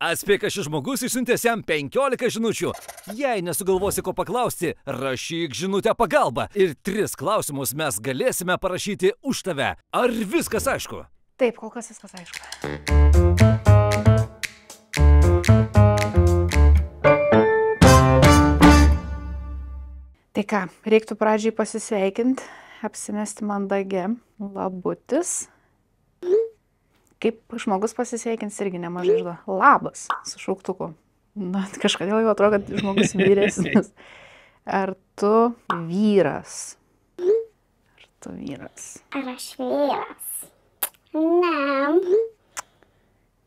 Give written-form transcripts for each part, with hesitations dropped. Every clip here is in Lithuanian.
Atspėk, šis žmogus išsiuntęs jam 15 žinučių. Jei nesugalvosi ko paklausti, rašyk žinutę pagalba. Ir 3 klausimus mes galėsime parašyti už tave. Ar viskas aišku? Taip, kol kas viskas aišku. Tai ką, reiktų pradžiai pasisveikinti, apsimesti mandagę. Labutis. Kaip žmogus pasisveikins irgi nemažai išduoda. Labas, su šauktuku. Na, kažkodėl jau atrodo, kad žmogus vyresnis. Ar tu vyras? Ar tu vyras? Ar aš vyras? Ne.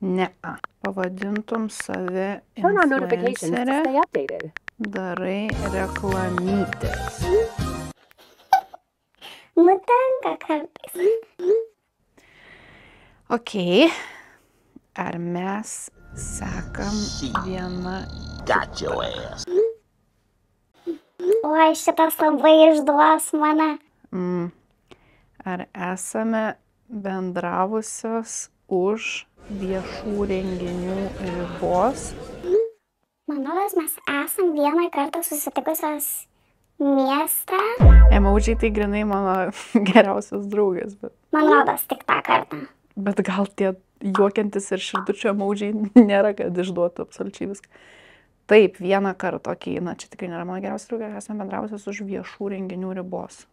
Ne. Pavadintum save influencerė. Darai reklamytės. Nutinka kartais. Ok. Ar mes sekam vieną kitą? Oi, šitas labai išduos mane. Ar esame bendravusios už viešų renginių ribos? Manau, mes esam vieną kartą susitikusios mieste. Emodžiai tai grinai mano geriausias draugas, bet... Man rodos tik tą kartą. Bet gal tie juokiantis ir širdučio emodžiai nėra, kad išduotų absoliučiai viską. Taip, vieną kartą, okei, na čia tikrai nėra mano geriausias draugas, esame bendravusios už viešų renginių ribos.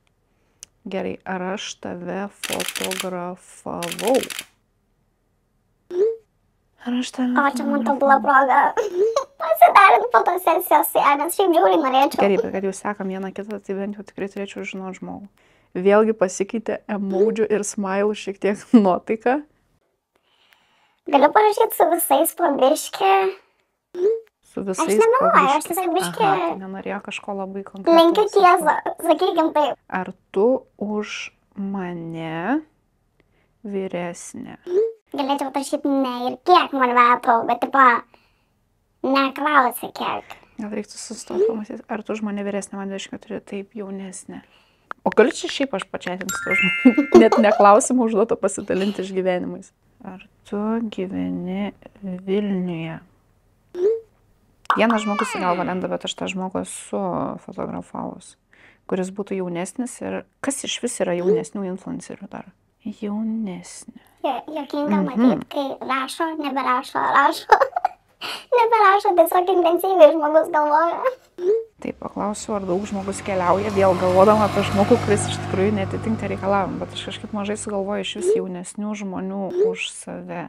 Gerai, ar aš tave fotografavau? Ar aš tave... O, čia man tobula proga pasidarint fotosesijos su ją, nes šiaip žiauriai norėčiau. Gerai, bet kad jau sekam vieną kitą, tai bent jau tikrai turėčiau žinoti žmogų. Vėlgi pasikeitė emodžių ir smailų šiek tiek nuotaika. Galiu parašyti su visais po biškį. Su visais Aš nemeluoju, aš tiesiog biškį... Aha, tai nenorėjo kažko labai konkretaus. Linkiu tiesą, sakykim taip. Ar tu už mane vyresnė? Galėčiau parašyti ne ir kiek man metų, bet tipo, neklausi kiek. Gal reiktų sustoti pamatyti, ar tu už mane vyresnė, man 24, taip jaunesnė. O galiu čia šiaip aš pačiatins to žmogų, net neklausimą užduoto pasidalinti išgyvenimais. Ar tu gyveni Vilniuje? Vienas žmogus į galvą lenda, bet aš tą žmogų esu fotografavus, kuris būtų jaunesnis ir kas iš vis yra jaunesnių influencerių dar? Jaunesnė. Jokinga matyti, kai rašo, neberašo, rašo. Neberašo, tiesiog intensyviai žmogus galvoja. Taip, paklausiu, ar daug žmogus keliauja, vėl galvodama apie žmogų, kuris iš tikrųjų netitinka reikalavimų, bet aš kažkaip mažai sugalvoju iš vis jaunesnių žmonių už save.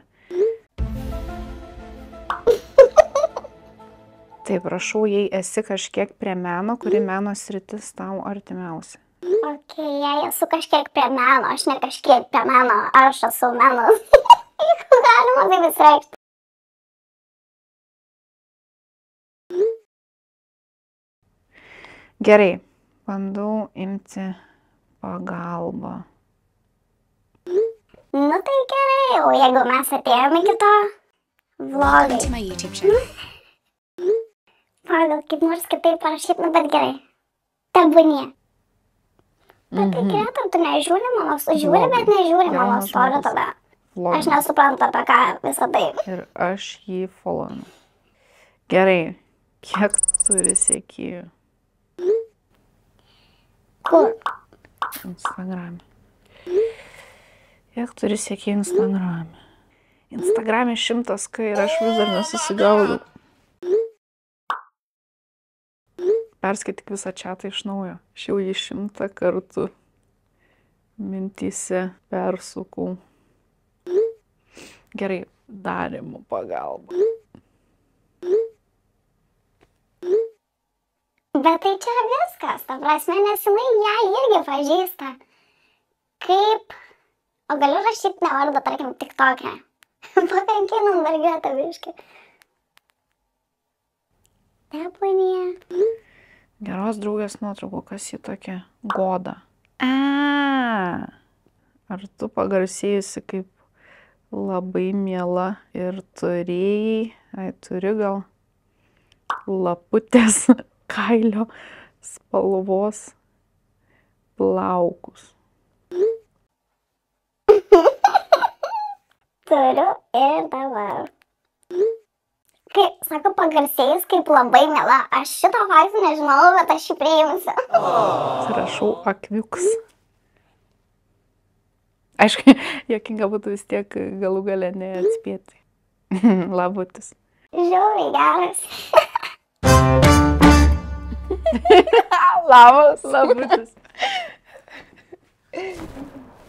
Taip, prašau, jei esi kažkiek prie meno, kuri meno sritis tau artimiausia. Ok, jei esu kažkiek prie meno, aš ne kažkiek prie meno, aš esu menas. Jeigu galima taip įsireikšti. Gerai, bandau imti pagalbą. Nu tai gerai, o jeigu mes atėjome iki to vlogai. Pagal kaip nors kitaip parašyti, nu bet gerai. Tebūnie. Bet tai Greta, tu nežiūri mano, žiūri, bet nežiūri mano story tada. Aš nesuprantu apie ką visą tai. Ir aš jį followinu. Gerai, kiek turi sekėjų? Kur? Instagrame. Kiek turi sekėjų Instagrame? Instagrame 100K ir aš vis dar nesusigaudau. Perskaityk visą čatą iš naujo. Aš jau jį 100 kartų mintyse persukau. Gerai, darymų pagalba. Bet tai čia viskas, ta prasme, nes jinai ją irgi pažįsta. Kaip... O galiu rašyti ne vardą, tarkim, TikTok'e. Pakankinam mergiotę biškį. Tebūnie. Geros draugės nuotraukų, kas ji tokia? Goda. Ar tu pagarsėjusi kaip labai miela ir turėjai, turi gal laputės kailio spalvos plaukus? Turiu ir dabar. kaip, sako, pagarsėjus kaip labai mėla. Aš šito faktų nežinau, bet aš jį priimsiu. Rašau akviuks. Aišku, jokinga būtų vis tiek galų gale neatspėti. Labutis. Žiauriai geras. Labas, labutis.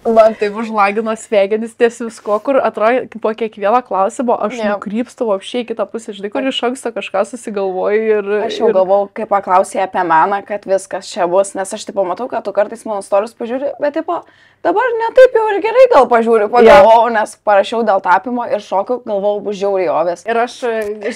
Man taip užlagino smegenis ties visko, kur atrodo, po kiekvieno klausimo aš nukrypstu apšiai kitą pusę, žinai, kur iš anksto kažką susigalvoju ir... Aš jau galvau, kai paklausė apie meną, kad viskas čia bus, nes aš tipo matau, kad tu kartais mano storius pažiūri, bet tipo, dabar ne taip jau ir gerai gal pažiūriu, pagalvojau, nes parašiau dėl tapimo ir šokiu, galvojau, bus žiauriai ovės. Ir aš,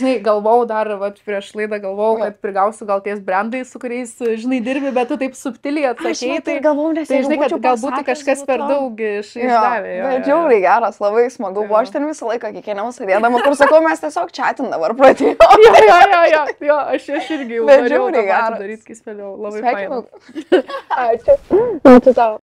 žinai, galvojau dar, prieš laidą galvojau, kad prigausiu gal ties brandai, su kuriais, žinai, dirbi, bet tu taip subtiliai atsakėjai, tai galvojau, nes tai, žinai, kad galbūt kažkas per daug išdavė. Bet žiauriai geras, labai smagu, buvo aš ten visą laiką kiekvienam sėdėdama, kur sakau, mes tiesiog chatin dabar pradėjome. Jo, aš irgi jau norėjau daryti, kai spėliau. Labai faina. Ačiū. Ačiū tau.